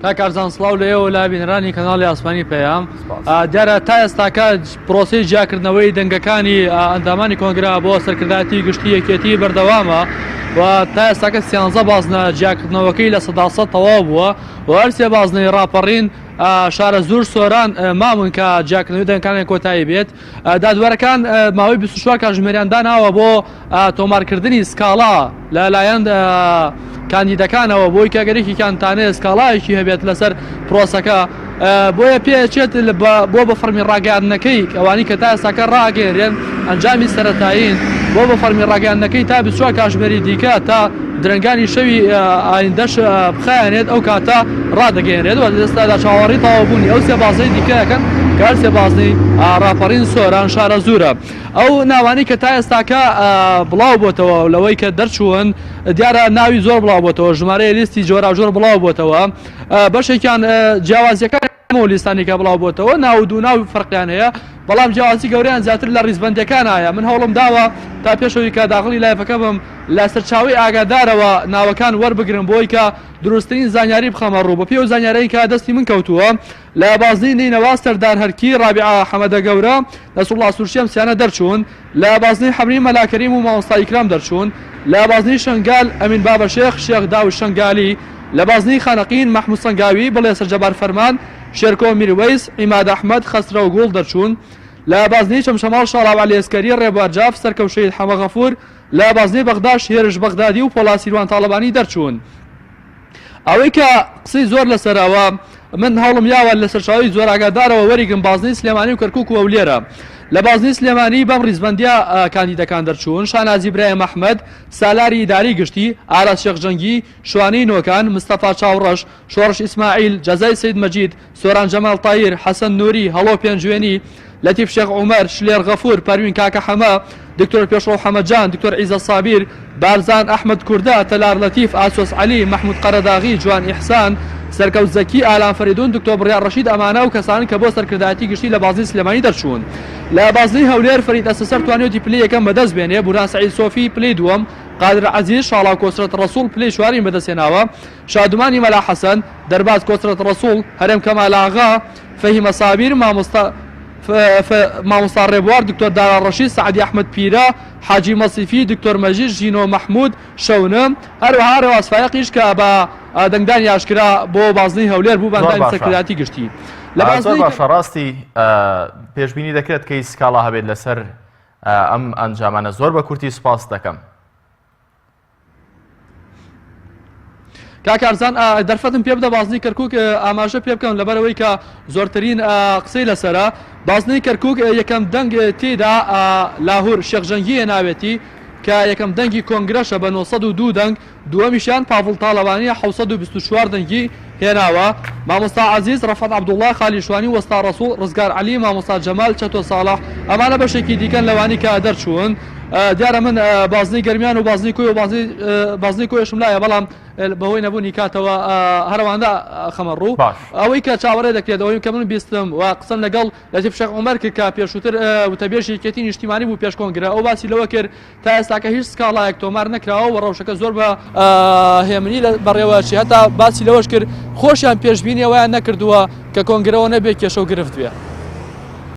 کاکارزان سڵاو لە ئێوە لا بینەرانی کەناڵی ئاسمانی پێیام دیارە تا ئێستاکە پرۆسی جیاکردنەوەی دەنگەکانی ئەندامانی کۆنگرا بۆ سەرکردایەتی گشتی یەکێتی بەردەوامە و تا ئێستاکە 13 بازنە جیاکردنەوەکەی لە 100% تەواو بووە و هەر سێ بازنەی ڕاپەڕین شارە زۆر سۆران مامون کە جیاکردنەوەی دەنگەکانی کۆتایی بێت دادوەرەکان ماوەی 24 کاتژمێریان داناوە بۆ تۆمارکردنی سکاڵا لەلایەن کاندیدەکانەوە بۆی کەگەرێکی کانتانێ سکاڵایەکی هەبێت لەسەر پرۆسەکە بۆیە پێچێت بۆ بە فەرمی ڕاگەاندنەکەی ئەوانی کە تا ئێستاکە ڕاگەێنرێن ئەنجامی سەرەتایین بۆ بە فەرمی ڕاگەاندنەکەی تا 24 کاتژمێری دیکە تا درنگانی شەوی ئایندەش بخایەنێت ئەو کاتە ڕادەگەێنرێت و ئێستادا چاوەڕی تەواوبوونی ئەو سێ بازەی دیکەیەکەن کار سێ بازنەی ڕاپەڕین سۆران شارە زوورە ئەو ناوانی کە تا ئێستاکە بڵاو بۆتەوە لەوەی کە دەرچوون دیارە ناوی زۆر بڵاو بۆتەوە ژمارەیە لیستی جۆراوجۆر بڵاو بۆتەوە بەشێکیان جیاوازیەکان لیستانێکە بڵاو بۆتەوە ناو دوو ناو فەرقیان هەیە بەڵام جیاوازی گەوریان زیاتر لە ڕیزبەندەکانایە من هەوڵم داوە تا پێشەوەی کە داخلی لایفەکە بم لە سەرچاوی ئاگادارەوە ناوەکان وەربگرن بۆی کە دروستترین زانیاری بخەمە ڕوو بە پێ و زانیارەی کە دەستی من کەوتووە لە بازنەی نینەوە سەردار هەرکی ڕابعە حەمەدە گەورە نەسوڵڵا سوورشیەم سیانە دەرچوون لە بازنەی حەبری مەلاکەریم و مامۆستا ئیکرام دەرچوون لە بازنەی شەنگال ئەمین بابەشێخ شێخ داوود شەنگالی لە بازنەی خانەقین مەحموود سەنگاوی بڵێ سەرجەبار فەرمان شێرکۆ میروەیس عیماد ئەحمەد خەسرە و گوڵ دەرچوون لە بازنەی چەمشەماڵ شاڵاو عەلیەسکەری ڕێبوار جاف سەرکەوشەی حەمە غەفور لە بازنەی بەغداد هێرش بەغدادی و پۆلا سیروان تاڵەبانی دەرچوون ئەوەی کە قسەی زۆر لەسەرەوە من هەوڵم یاوە لە سەرچاوی زۆر ئاگادارەوە وەریگم بازنەی سلێمانی و کەرکووک و ئەولێرە لە بازنەی سلێمانی بەم ڕیزبەندیە کاندیدەکان دەرچوون شانازی برایەم ئەحمەد سالاری ئیداری گشتی ئاراس شێخجەنگی شوانەی نۆکان مستەفا چاوڕەش شۆڕش ئیسماعیل جەزای سەید مەجید سۆران جەمال تایر حەسەن نووری هەڵۆ پێنجوێنی لەتیف شێخ عومەر شلێر غەفور پەروین کاکە حەمە دکتۆر پێشڕۆ حەمەدجان دکتۆر عیزە سابیر بارزان ئەحمەد کوردە تەلار لەتیف ئاسۆس عەلی مەحموود قەرەداغی جوان ئیحسان سەرکەوت زەکی ئالان فەریدون دکتۆر بڕیار ڕەشید ئەمانە و کەسانی کە بۆ سەرکردایەتی گشتی لە بازنەی سلێمانی دەرچوون لە بازنەی هەولێر فەرید ئەسەسەر توانێتی پلەی یەکەم بەدەست بێنێ بوران سەعید سۆفی پلەی دووەم قادر عەزیز شاڵاو کۆسرەت ڕەسوڵ پلەی چوارین بەدەستێناوە شادومانی مەلا حەسەن دەرباز کۆسرەت ڕەسوڵ هەرێم کەمال ئاغا فەهیمە سابیر مامۆستا ڕێبوار دکتۆر دارا ڕەشید سعدی ئەحمەد پیرە حاجی مەسیفی دکتۆر مەجید ژینۆ مەحموود شەونم هەروەها ڕێواسفایەقیش کە بە دەنگدانی ئاشکرا بۆ بازنەی هەولێر بوو بەندانی سەرکردایەتی گشتی لە باشە ڕاستی پێشبینی دەکرێت کەی سکاڵا هەبێت لەسەر ئەم ئەنجامانە زۆر بە کورتی سپاس دەکەم کاکارزان دەرفەتم پێ بدە بازنەی کەرکووک ئاماژە پێ بکەم لەبەرەوەی کە زۆرترین قسەی لەسەرە بازنەی کەرکووک یەکەم دەنگ تێدا لاهور شێخجەنگی ناوێتی کە یەکەم دەنگی کۆنگرەشە بە 902 دەنگ دووەمیشیان پاڤڵ تاڵەوانی 724 دەنگی هێناوە مامۆستا عەزیز ڕەفەت عەبدوڵڵا خالیشوانی وەستا ڕەسوڵ ڕزگار عەلی مامۆستا جەمال چەتۆ ساڵح ئەمانە بەشێکی دیکەن لەوانی کە دەرچوون دیارە من بازنەی گەرمیان و بازنەی کۆی و بازنەی کۆیشم لایە بەڵام بەهۆی نەبوونی کاتەوە هەرواندا خەمە ڕوو ئەوەی کە چاوەڕێ دەکرێت ئەوەی کە من بیستم و قسەم لەگەڵ لەتیف شێخ عومەر کرد کە پێشووتر وتەبێژی یەکێتی نیشتیمانی بوو پێش کۆنگرە ئەو باسی لەوە کرد تا ئێستاکە هیچ سکاڵایەک تۆمار نەکراوە و ڕەوشەکە زۆر بە هێمنی بەڕێوەچی هەتا باسی لەوەش کرد خۆشیان پێشبینی ئەویان نەکردووە کە کۆنگرەوە نەبێت کێشە و گرفت بێ